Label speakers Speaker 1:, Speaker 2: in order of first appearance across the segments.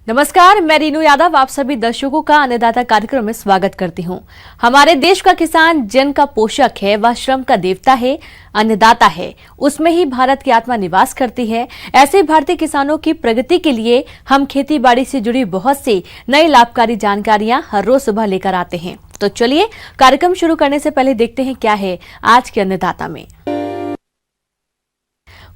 Speaker 1: नमस्कार, मैं रीनू यादव आप सभी दर्शकों का अन्नदाता कार्यक्रम में स्वागत करती हूं। हमारे देश का किसान जन का पोषक है, वह श्रम का देवता है, अन्नदाता है। उसमें ही भारत की आत्मा निवास करती है। ऐसे भारतीय किसानों की प्रगति के लिए हम खेती बाड़ी से जुड़ी बहुत सी नई लाभकारी जानकारियां हर रोज सुबह लेकर आते हैं। तो चलिए कार्यक्रम शुरू करने से पहले देखते हैं क्या है आज के अन्नदाता में।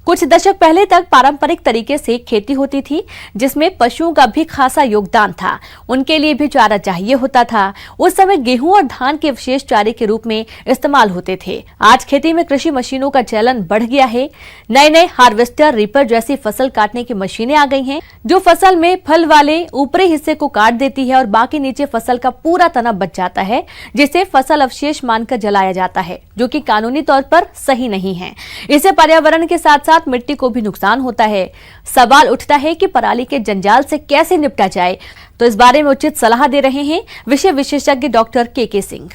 Speaker 1: कुछ दशक पहले तक पारंपरिक तरीके से खेती होती थी, जिसमें पशुओं का भी खासा योगदान था। उनके लिए भी चारा चाहिए होता था। उस समय गेहूं और धान के विशेष चारे के रूप में इस्तेमाल होते थे। आज खेती में कृषि मशीनों का चलन बढ़ गया है। नए नए हार्वेस्टर, रीपर जैसी फसल काटने की मशीनें आ गई हैं, जो फसल में फल वाले ऊपरी हिस्से को काट देती है और बाकी नीचे फसल का पूरा तना बच जाता है, जिसे फसल अवशेष मानकर जलाया जाता है, जो कि कानूनी तौर पर सही नहीं है। इससे पर्यावरण के साथ साथ मिट्टी को भी नुकसान होता है। सवाल उठता है कि पराली के जंजाल से कैसे निपटा जाए। तो इस बारे में उचित सलाह दे रहे हैं विषय विशेषज्ञ डॉक्टर के सिंह।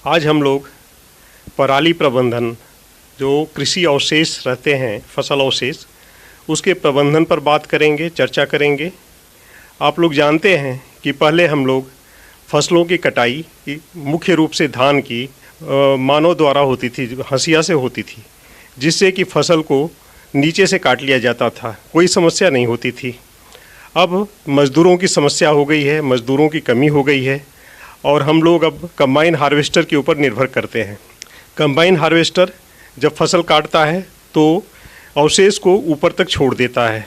Speaker 2: आज हम लोग पराली प्रबंधन, जो कृषि अवशेष रहते हैं, फसल अवशेष, उसके प्रबंधन पर बात करेंगे, चर्चा करेंगे। आप लोग जानते हैं कि पहले हम लोग फसलों की कटाई मुख्य रूप से धान की मानव द्वारा होती थी, हंसिया से होती थी, जिससे कि फसल को नीचे से काट लिया जाता था, कोई समस्या नहीं होती थी। अब मज़दूरों की समस्या हो गई है, मज़दूरों की कमी हो गई है और हम लोग अब कंबाइन हार्वेस्टर के ऊपर निर्भर करते हैं। कंबाइन हार्वेस्टर जब फसल काटता है तो अवशेष को ऊपर तक छोड़ देता है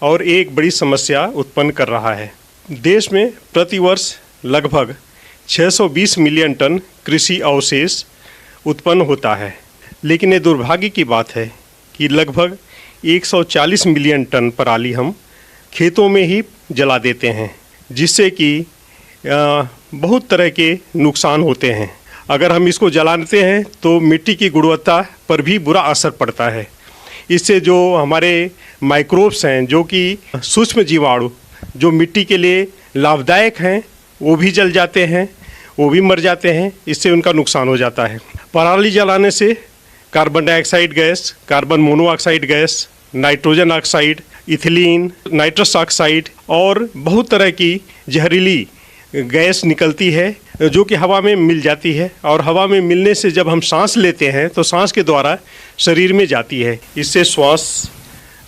Speaker 2: और एक बड़ी समस्या उत्पन्न कर रहा है। देश में प्रतिवर्ष लगभग 620 मिलियन टन कृषि अवशेष उत्पन्न होता है, लेकिन ये दुर्भाग्य की बात है कि लगभग 140 मिलियन टन पराली हम खेतों में ही जला देते हैं, जिससे कि बहुत तरह के नुकसान होते हैं। अगर हम इसको जलाते हैं तो मिट्टी की गुणवत्ता पर भी बुरा असर पड़ता है। इससे जो हमारे माइक्रोब्स हैं, जो कि सूक्ष्म जीवाणु जो मिट्टी के लिए लाभदायक हैं, वो भी जल जाते हैं, वो भी मर जाते हैं। इससे उनका नुकसान हो जाता है। पराली जलाने से carbon dioxide gas, carbon monoxide gas, nitrogen oxide, ethylene, nitrous oxide और बहुत तरह की जहरीली गैस निकलती है, जो कि हवा में मिल जाती है और हवा में मिलने से जब हम सांस लेते हैं तो सांस के द्वारा शरीर में जाती है। इससे श्वास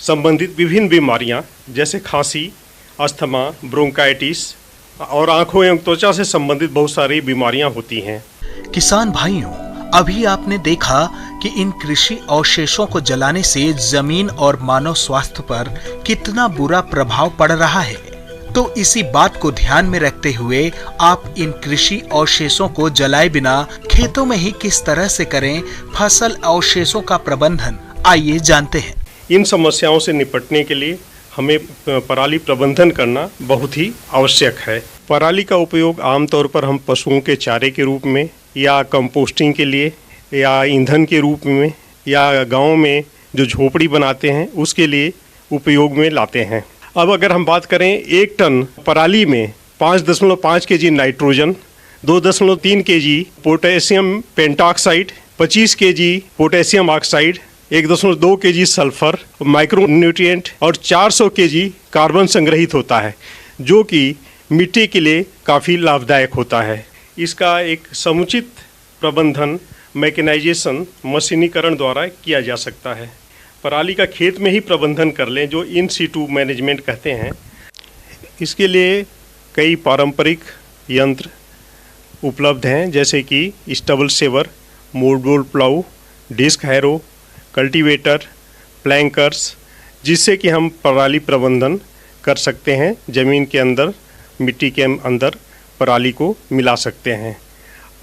Speaker 2: संबंधित विभिन्न बीमारियां जैसे खांसी, अस्थमा, ब्रोंकाइटिस और आंखों एवं त्वचा से संबंधित बहुत सारी बीमारियां होती हैं।
Speaker 3: किसान भाइयों, अभी आपने देखा कि इन कृषि अवशेषों को जलाने से जमीन और मानव स्वास्थ्य पर कितना बुरा प्रभाव पड़ रहा है। तो इसी बात को ध्यान में रखते हुए आप इन कृषि अवशेषों को जलाए बिना खेतों में ही किस तरह से करें फसल अवशेषों का प्रबंधन, आइए जानते हैं।
Speaker 2: इन समस्याओं से निपटने के लिए हमें पराली प्रबंधन करना बहुत ही आवश्यक है। पराली का उपयोग आमतौर पर हम पशुओं के चारे के रूप में या कंपोस्टिंग के लिए या ईंधन के रूप में या गांव में जो झोपड़ी बनाते हैं उसके लिए उपयोग में लाते हैं। अब अगर हम बात करें, 1 टन पराली में 5.5 KG nitrogen, 2.3 KG potassium pentoxide, 25 KG potassium oxide, 1.2 KG sulphur, micro nutrient और 400 केजी कार्बन संग्रहित होता है, जो कि मिट्टी के लिए काफ़ी लाभदायक होता है। इसका एक समुचित प्रबंधन मैकेनाइजेशन, मशीनीकरण द्वारा किया जा सकता है। पराली का खेत में ही प्रबंधन कर लें, जो इन सीटू मैनेजमेंट कहते हैं। इसके लिए कई पारंपरिक यंत्र उपलब्ध हैं, जैसे कि stubble saver, mouldboard plough, disc harrow, cultivator, plankers, जिससे कि हम पराली प्रबंधन कर सकते हैं। ज़मीन के अंदर, मिट्टी के अंदर पराली को मिला सकते हैं।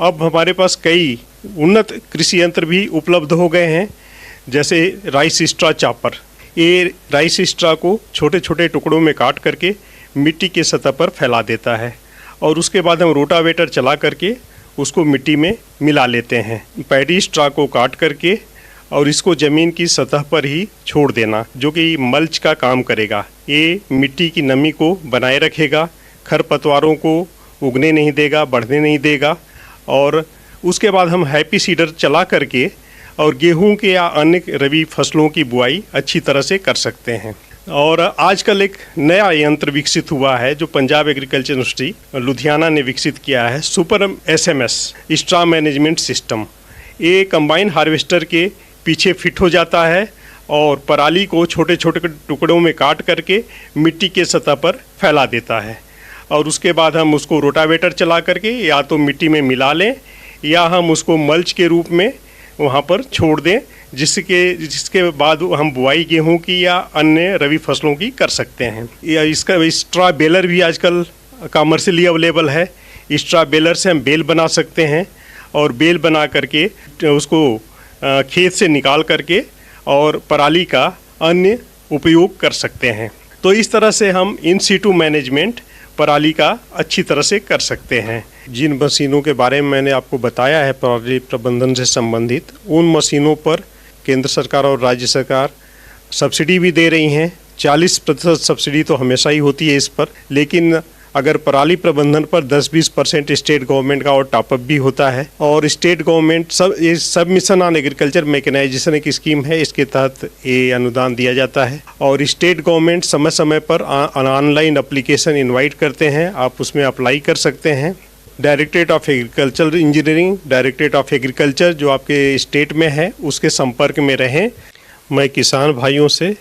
Speaker 2: अब हमारे पास कई उन्नत कृषि यंत्र भी उपलब्ध हो गए हैं, जैसे राइस स्ट्रा चॉपर। ये राइस स्ट्रा को छोटे छोटे टुकड़ों में काट करके मिट्टी के सतह पर फैला देता है और उसके बाद हम रोटावेटर चला करके उसको मिट्टी में मिला लेते हैं। पैडी स्ट्रा को काट करके और इसको ज़मीन की सतह पर ही छोड़ देना, जो कि मल्च का काम करेगा। ये मिट्टी की नमी को बनाए रखेगा, खरपतवारों को उगने नहीं देगा, बढ़ने नहीं देगा। और उसके बाद हम हैप्पी सीडर चला करके और गेहूं के या अन्य रबी फसलों की बुआई अच्छी तरह से कर सकते हैं। और आजकल एक नया यंत्र विकसित हुआ है जो पंजाब एग्रीकल्चर यूनिवर्सिटी लुधियाना ने विकसित किया है, super SMS straw management system. ये कंबाइन हार्वेस्टर के पीछे फिट हो जाता है और पराली को छोटे छोटे टुकड़ों में काट करके मिट्टी के सतह पर फैला देता है और उसके बाद हम उसको रोटावेटर चला करके या तो मिट्टी में मिला लें या हम उसको मल्च के रूप में वहाँ पर छोड़ दें, जिसके बाद हम बुआई गेहूं की या अन्य रबी फसलों की कर सकते हैं। या इसका स्ट्रा बेलर भी आजकल कमर्शियली अवेलेबल है। स्ट्रा बेलर से हम बेल बना सकते हैं और बेल बना करके उसको खेत से निकाल करके और पराली का अन्य उपयोग कर सकते हैं। तो इस तरह से हम इन सीटू मैनेजमेंट पराली का अच्छी तरह से कर सकते हैं। जिन मशीनों के बारे में मैंने आपको बताया है पराली प्रबंधन से संबंधित, उन मशीनों पर केंद्र सरकार और राज्य सरकार सब्सिडी भी दे रही हैं। 40% सब्सिडी तो हमेशा ही होती है इस पर, लेकिन अगर पराली प्रबंधन पर 10-20% स्टेट गवर्नमेंट का और टॉपअप भी होता है। और स्टेट गवर्नमेंट सब मिशन ऑन एग्रीकल्चर मैकेनाइजेशन एक स्कीम है, इसके तहत ये अनुदान दिया जाता है। और स्टेट गवर्नमेंट समय समय पर ऑनलाइन एप्लीकेशन इनवाइट करते हैं, आप उसमें अप्लाई कर सकते हैं। Directorate of agriculture engineering, directorate of agriculture जो आपके स्टेट में है, उसके संपर्क में रहें। मैं किसान भाइयों से,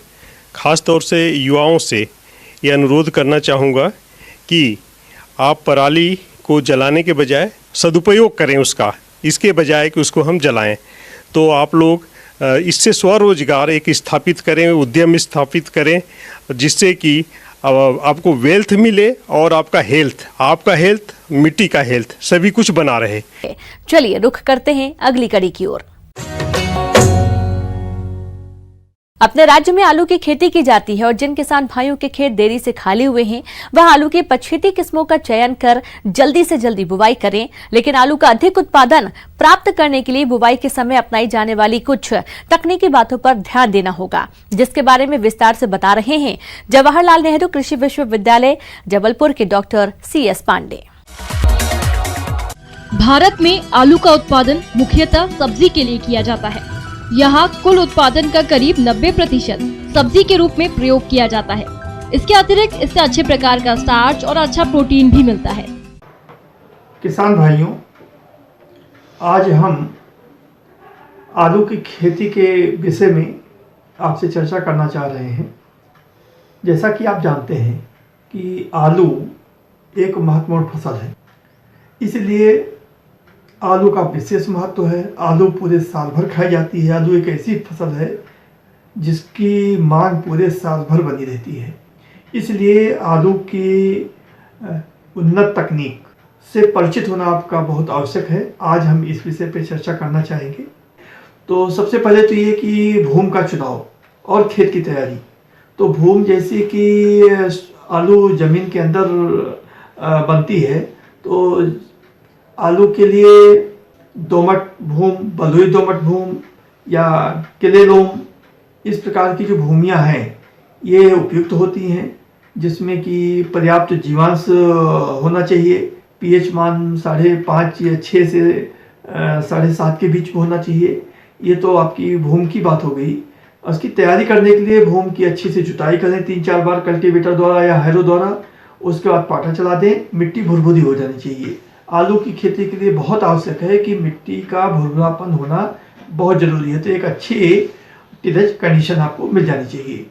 Speaker 2: ख़ास तौर से युवाओं से ये अनुरोध करना चाहूँगा कि आप पराली को जलाने के बजाय सदुपयोग करें उसका, इसके बजाय कि उसको हम जलाएं। तो आप लोग इससे स्वरोजगार एक स्थापित करें, उद्यम स्थापित करें, जिससे कि आपको वेल्थ मिले और आपका हेल्थ, मिट्टी का हेल्थ, सभी कुछ बना रहे।
Speaker 1: चलिए रुख करते हैं अगली कड़ी की ओर। अपने राज्य में आलू की खेती की जाती है और जिन किसान भाइयों के खेत देरी से खाली हुए हैं वह आलू की पछेती किस्मों का चयन कर जल्दी से जल्दी बुवाई करें। लेकिन आलू का अधिक उत्पादन प्राप्त करने के लिए बुवाई के समय अपनाई जाने वाली कुछ तकनीकी बातों पर ध्यान देना होगा, जिसके बारे में विस्तार से बता रहे हैं जवाहरलाल नेहरू कृषि विश्वविद्यालय जबलपुर के डॉक्टर CS पांडे।
Speaker 4: भारत में आलू का उत्पादन मुख्यतः सब्जी के लिए किया जाता है। यहाँ कुल उत्पादन का करीब 90% सब्जी के रूप में प्रयोग किया जाता है। इसके अतिरिक्त इससे अच्छे प्रकार का स्टार्च और अच्छा प्रोटीन भी मिलता है।
Speaker 5: किसान भाइयों, आज हम आलू की खेती के विषय में आपसे चर्चा करना चाह रहे हैं। जैसा कि आप जानते हैं कि आलू एक महत्वपूर्ण फसल है, इसलिए आलू का विशेष महत्व है। आलू पूरे साल भर खाई जाती है। आलू एक ऐसी फसल है जिसकी मांग पूरे साल भर बनी रहती है, इसलिए आलू की उन्नत तकनीक से परिचित होना आपका बहुत आवश्यक है। आज हम इस विषय पर चर्चा करना चाहेंगे। तो सबसे पहले तो ये कि भूमि का चुनाव और खेत की तैयारी। तो भूमि जैसी कि आलू ज़मीन के अंदर बनती है, तो आलू के लिए दोमट भूमि, बलुई दोमट भूमि या क्ले-लोम, इस प्रकार की जो भूमियां हैं ये उपयुक्त होती हैं, जिसमें कि पर्याप्त जीवांश होना चाहिए। pH मान 5.5 या 6 से 7.5 के बीच में होना चाहिए। ये तो आपकी भूमि की बात हो गई। उसकी तैयारी करने के लिए भूमि की अच्छी से जुताई करें 3-4 बार कल्टीवेटर द्वारा या हैरो द्वारा। उसके बाद पाटा चला दें। मिट्टी भुरभुरी हो जानी चाहिए। आलू की खेती के लिए बहुत आवश्यक है कि मिट्टी का भुरभुरापन होना बहुत जरूरी है। तो एक अच्छी टिलच कंडीशन आपको मिल जानी चाहिए।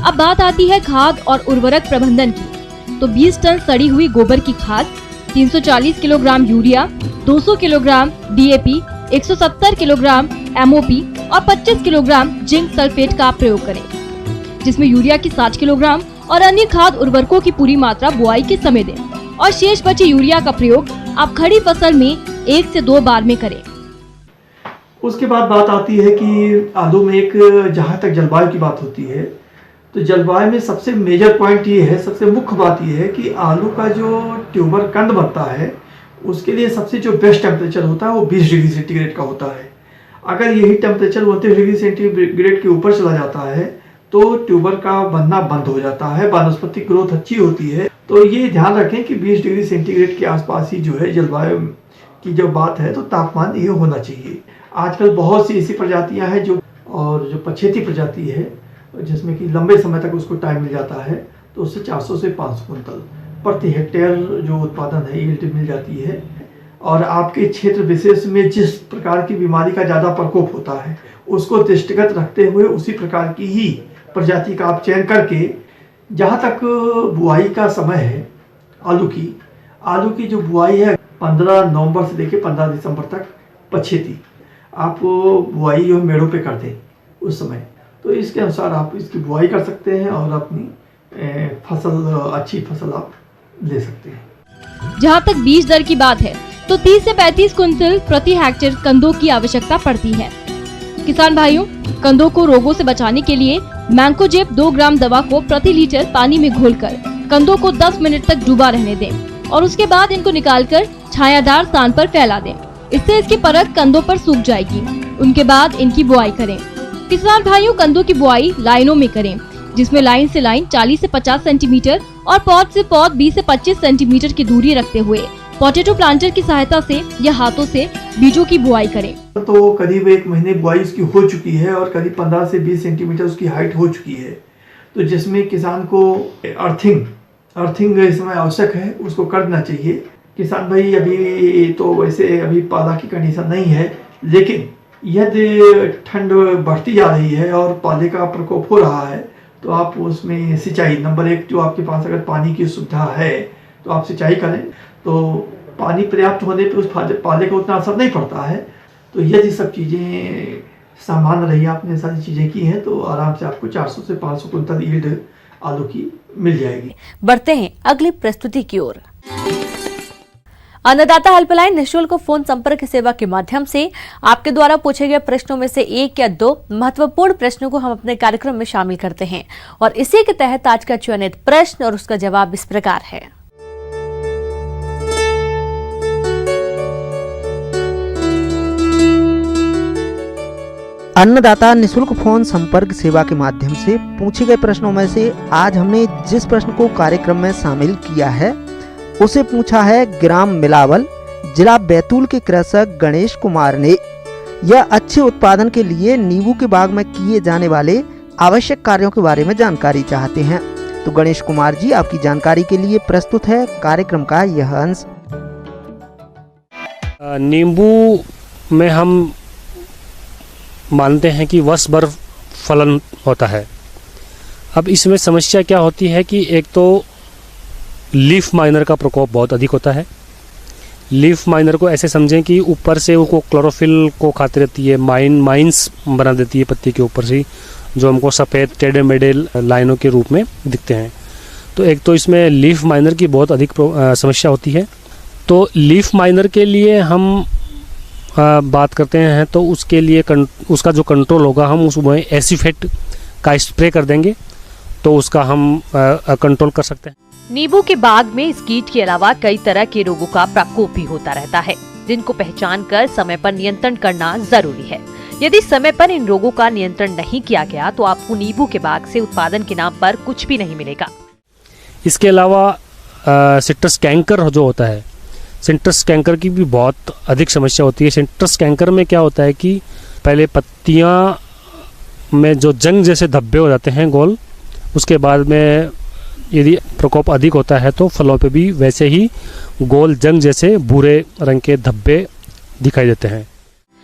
Speaker 4: अब बात आती है खाद और उर्वरक प्रबंधन की। तो 20 टन सड़ी हुई गोबर की खाद, 340 kilogram urea, 200 kilogram DAP, 170 kilogram MOP और 25 किलोग्राम जिंक सल्फेट का प्रयोग करें, जिसमें यूरिया की 60 किलोग्राम और अन्य खाद उर्वरकों की पूरी मात्रा बुआई के समय दें और शेष बचे यूरिया का प्रयोग आप खड़ी फसल में 1 से 2 बार में करें।
Speaker 5: उसके बाद बात आती है कि आलू में एक जहाँ तक जलवायु की बात होती है, तो जलवायु में सबसे मेजर पॉइंट ये है, सबसे मुख्य बात ये है कि आलू का जो ट्यूबर कंद बनता है उसके लिए सबसे जो बेस्ट टेम्परेचर होता है वो 20 डिग्री सेंटीग्रेड का होता है। अगर यही टेम्परेचर 29 डिग्री सेंटीग्रेड के ऊपर चला जाता है तो ट्यूबर का बनना बंद हो जाता है, वानस्पतिक ग्रोथ अच्छी होती है। तो ये ध्यान रखें कि 20 डिग्री सेंटीग्रेड के आसपास ही जो है जलवायु की जो बात है तो तापमान ये होना चाहिए। आजकल बहुत सी ऐसी प्रजातियां हैं जो पछेती प्रजाति है जिसमें कि लंबे समय तक उसको टाइम मिल जाता है, तो उससे 400 से 500 कुंतल प्रति हेक्टेयर जो उत्पादन है यील्ड मिल जाती है। और आपके क्षेत्र विशेष में जिस प्रकार की बीमारी का ज़्यादा प्रकोप होता है उसको दृष्टिगत रखते हुए उसी प्रकार की ही प्रजाति का आप चयन करके, जहाँ तक बुआई का समय है आलू की जो बुआई है 15 नवंबर से लेकर 15 दिसंबर तक पछेती आप बुआई जो मेड़ों पे कर दें उस समय, तो इसके अनुसार आप इसकी बुआई कर सकते हैं और अपनी अच्छी फसल आप ले सकते हैं।
Speaker 4: जहां तक बीज दर की बात है तो 30 से 35 कुंतल प्रति हेक्टेयर कंदों की आवश्यकता पड़ती है। किसान भाइयों, कंदों को रोगों से बचाने के लिए मैंकोजेब 2 ग्राम दवा को प्रति लीटर पानी में घोलकर कंदों को 10 मिनट तक डूबा रहने दें और उसके बाद इनको निकालकर छायादार स्थान पर फैला दें। इससे इसकी परत कंदों पर सूख जाएगी। उनके बाद इनकी बुआई करें। किसान भाइयों, कंदों की बुआई लाइनों में करें, जिसमें लाइन से लाइन 40 से 50 सेंटीमीटर और पौध से पौध 20 से 25 सेंटीमीटर की दूरी रखते हुए पोटैटो प्लांटर की सहायता से या हाथों से बीजों की बुआई करें।
Speaker 5: तो करीब 1 महीने बुआई उसकी हो चुकी है और करीब 15 से 20 सेंटीमीटर उसकी हाइट हो चुकी है, तो जिसमें किसान को अर्थिंग इस समय आवश्यक है, उसको करना चाहिए। किसान भाई अभी तो वैसे अभी पाला की कंडीशन नहीं है, लेकिन यदि ठंड बढ़ती जा रही है और पाले का प्रकोप हो रहा है तो आप उसमें सिंचाई नंबर 1 जो आपके पास अगर पानी की सुविधा है तो आप सिंचाई करें, तो पानी पर्याप्त होने पे उस पाले का उतना असर नहीं पड़ता है। तो यदि सब चीज़ें सामान्य रही, आपने सारी चीज़ें की हैं, तो आराम से आपको 400 से 500 कुंतल यील्ड आलू की मिल जाएगी।
Speaker 1: बढ़ते हैं अगली प्रस्तुति की ओर। अन्नदाता हेल्पलाइन निःशुल्क फोन संपर्क सेवा के माध्यम से आपके द्वारा पूछे गए प्रश्नों में से 1 या 2 महत्वपूर्ण प्रश्नों को हम अपने कार्यक्रम में शामिल करते हैं और इसी के तहत आज का चयनित प्रश्न और उसका जवाब इस प्रकार है।
Speaker 6: अन्नदाता निःशुल्क फोन संपर्क सेवा के माध्यम से पूछे गए प्रश्नों में से आज हमने जिस प्रश्न को कार्यक्रम में शामिल किया है उसे पूछा है ग्राम मिलावल, जिला बैतूल के कृषक गणेश कुमार ने। यह अच्छे उत्पादन के लिए नींबू के बाग में किए जाने वाले आवश्यक कार्यों के बारे में जानकारी चाहते हैं। तो गणेश कुमार जी, आपकी जानकारी के लिए प्रस्तुत है कार्यक्रम का यह अंश।
Speaker 7: नींबू में हम मानते हैं कि वर्ष भर फलन होता है। अब इसमें समस्या क्या होती है कि एक तो लीफ माइनर का प्रकोप बहुत अधिक होता है। लीफ माइनर को ऐसे समझें कि ऊपर से वो क्लोरोफिल को खाती रहती है, माइंस बना देती है पत्ती के ऊपर से, जो हमको सफ़ेद टेढ़े मेढ़े लाइनों के रूप में दिखते हैं। तो एक तो इसमें लीफ माइनर की बहुत अधिक समस्या होती है। तो लीफ माइनर के लिए हम बात करते हैं तो उसके लिए उसका जो कंट्रोल होगा, हम उसमें एसीफेट का स्प्रे कर देंगे तो उसका हम कंट्रोल कर सकते हैं।
Speaker 1: नींबू के बाग में इस कीट के अलावा कई तरह के रोगों का प्रकोप भी होता रहता है, जिनको पहचान कर समय पर नियंत्रण करना जरूरी है। यदि समय पर इन रोगों का नियंत्रण नहीं किया गया तो आपको नींबू के बाग से उत्पादन के नाम पर कुछ भी नहीं मिलेगा।
Speaker 7: इसके अलावा सिट्रस कैंकर जो होता है, सिट्रस कैंकर की भी बहुत अधिक समस्या होती है। सिट्रस कैंकर में क्या होता है कि पहले पत्तियां में जो जंग जैसे धब्बे हो जाते हैं गोल, उसके बाद में यदि प्रकोप अधिक होता है तो फलों पे भी वैसे ही गोल जंग जैसे भूरे रंग के धब्बे दिखाई देते हैं।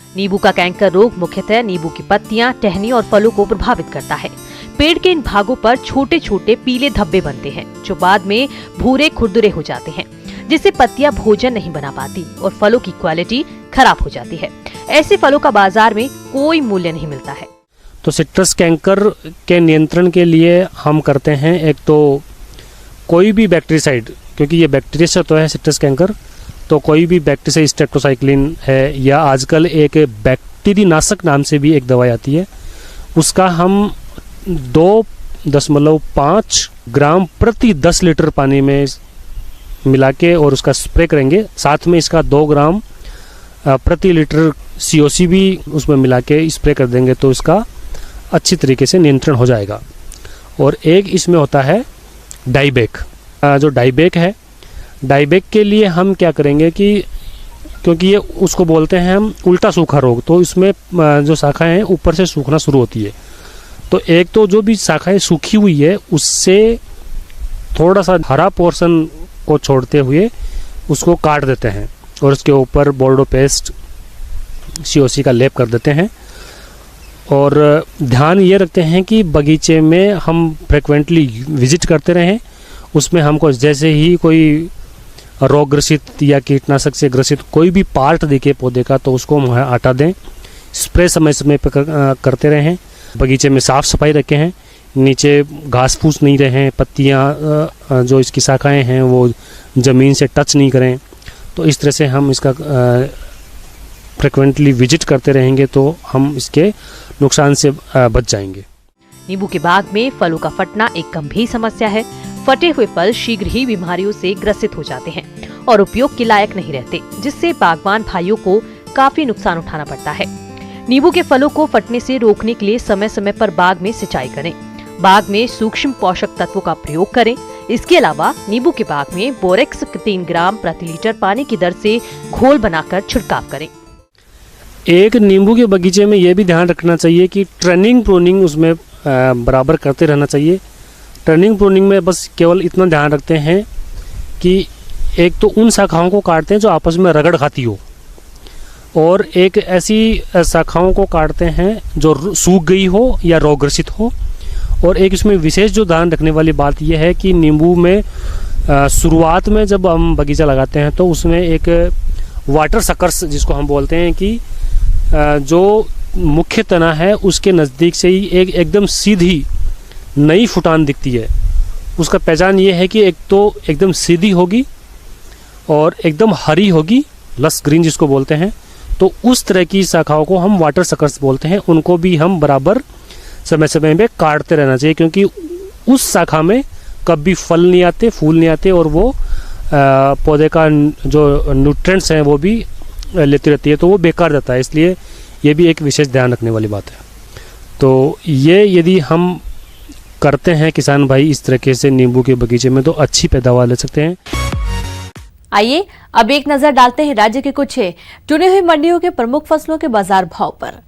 Speaker 1: नींबू का कैंकर रोग मुख्यतः नींबू की पत्तियां, टहनी और फलों को प्रभावित करता है। पेड़ के इन भागों पर छोटे छोटे पीले धब्बे बनते हैं जो बाद में भूरे खुरदुरे हो जाते हैं, जिससे पत्तियां भोजन नहीं बना पाती और फलों की क्वालिटी खराब हो जाती है। ऐसे फलों का बाजार में कोई मूल्य नहीं मिलता है।
Speaker 7: तो सिट्रस कैंकर के नियंत्रण के लिए हम करते हैं एक तो कोई भी बैक्टीरियासाइड, क्योंकि ये बैक्टीरिया से तो है सिट्रस कैंकर, तो कोई भी बैक्टीरिया स्ट्रेप्टोसाइक्लिन है या आजकल एक बैक्टीरियानाशक नाम से भी एक दवाई आती है, उसका हम 2.5 ग्राम प्रति 10 लीटर पानी में मिला के और उसका स्प्रे करेंगे। साथ में इसका 2 ग्राम प्रति लीटर COC भी उसमें मिला के स्प्रे कर देंगे तो इसका अच्छी तरीके से नियंत्रण हो जाएगा। और एक इसमें होता है डाइबैक। जो डाइबैक है, डाइबैक के लिए हम क्या करेंगे कि क्योंकि ये उसको बोलते हैं हम उल्टा सूखा रोग। तो इसमें जो शाखाएं हैं ऊपर से सूखना शुरू होती है। तो एक तो जो भी शाखाएं सूखी हुई है उससे थोड़ा सा हरा पोर्शन को छोड़ते हुए उसको काट देते हैं और उसके ऊपर बोर्डो पेस्ट COC का लेप कर देते हैं। और ध्यान ये रखते हैं कि बगीचे में हम फ्रिक्वेंटली विजिट करते रहें। उसमें हमको जैसे ही कोई रोग ग्रसित या कीटनाशक से ग्रसित कोई भी पार्ट दिखे पौधे का तो उसको हम हटा दें। स्प्रे समय समय पर करते रहें। बगीचे में साफ़ सफाई रखें हैं। नीचे घास फूस नहीं रहें, पत्तियां जो इसकी शाखाएं हैं वो ज़मीन से टच नहीं करें। तो इस तरह से हम इसका फ्रिक्वेंटली विजिट करते रहेंगे तो हम इसके नुकसान से बच जाएंगे।
Speaker 1: नींबू के बाग में फलों का फटना एक गंभीर समस्या है। फटे हुए फल शीघ्र ही बीमारियों से ग्रसित हो जाते हैं और उपयोग के लायक नहीं रहते, जिससे बागवान भाइयों को काफी नुकसान उठाना पड़ता है। नींबू के फलों को फटने से रोकने के लिए समय समय पर बाग में सिंचाई करें। बाग में सूक्ष्म पोषक तत्वों का प्रयोग करें। इसके अलावा नींबू के बाग में बोरेक्स 3 ग्राम प्रति लीटर पानी की दर से घोल बनाकर छिड़काव करें।
Speaker 7: एक नींबू के बगीचे में ये भी ध्यान रखना चाहिए कि ट्रनिंग प्रूनिंग उसमें बराबर करते रहना चाहिए। टर्निंग प्रूनिंग में बस केवल इतना ध्यान रखते हैं कि एक तो उन शाखाओं को काटते हैं जो आपस में रगड़ खाती हो, और एक ऐसी शाखाओं को काटते हैं जो सूख गई हो या रोगग्रसित हो। और एक इसमें विशेष जो ध्यान रखने वाली बात यह है कि नींबू में शुरुआत में जब हम बगीचा लगाते हैं तो उसमें एक वाटर सकर्स जिसको हम बोलते हैं कि जो मुख्य तना है उसके नज़दीक से ही एक एकदम सीधी नई फुटान दिखती है। उसका पहचान ये है कि एक तो एकदम सीधी होगी और एकदम हरी होगी, लस ग्रीन जिसको बोलते हैं। तो उस तरह की शाखाओं को हम वाटर सकर्स बोलते हैं। उनको भी हम बराबर समय समय में काटते रहना चाहिए, क्योंकि उस शाखा में कभी फल नहीं आते, फूल नहीं आते, और वो पौधे का जो न्यूट्रिएंट्स हैं वो भी लेती रहती है, तो वो बेकार जाता है। इसलिए ये भी एक विशेष ध्यान रखने वाली बात है। तो ये यदि हम करते हैं किसान भाई इस तरीके से नींबू के बगीचे में, तो अच्छी पैदावार ले सकते हैं।
Speaker 1: आइए अब एक नजर डालते हैं राज्य के कुछ चुनी हुई मंडियों के प्रमुख फसलों के बाजार भाव पर।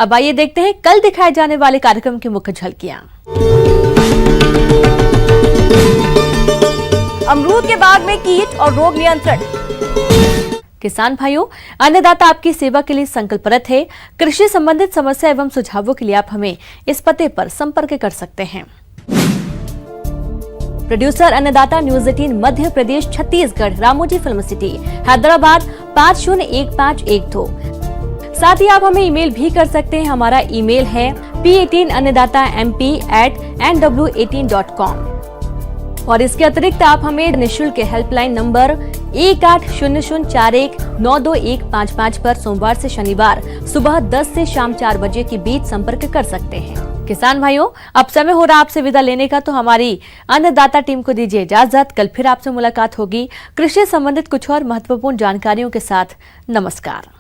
Speaker 1: अब आइए देखते हैं कल दिखाए जाने वाले कार्यक्रम की मुख्य झलकियां।
Speaker 8: अमरूद के बाग में कीट और रोग नियंत्रण।
Speaker 1: किसान भाइयों, अन्नदाता आपकी सेवा के लिए संकल्परत है। कृषि संबंधित समस्या एवं सुझावों के लिए आप हमें इस पते पर संपर्क कर सकते हैं। प्रोड्यूसर अन्नदाता news 18 Madhya Pradesh Chhattisgarh, Ramoji film city, Hyderabad 501512। साथ ही आप हमें ईमेल भी कर सकते हैं। हमारा ईमेल है p18annadatamp@nw18.com। और इसके अतिरिक्त आप हमें निःशुल्क हेल्पलाइन नंबर 180041922155 पर सोमवार से शनिवार सुबह 10 से शाम 4 बजे के बीच संपर्क कर सकते हैं। किसान भाइयों, अब समय हो रहा आपसे विदा लेने का, तो हमारी अन्नदाता टीम को दीजिए इजाजत। कल फिर आपसे मुलाकात होगी कृषि संबंधित कुछ और महत्वपूर्ण जानकारियों के साथ। नमस्कार।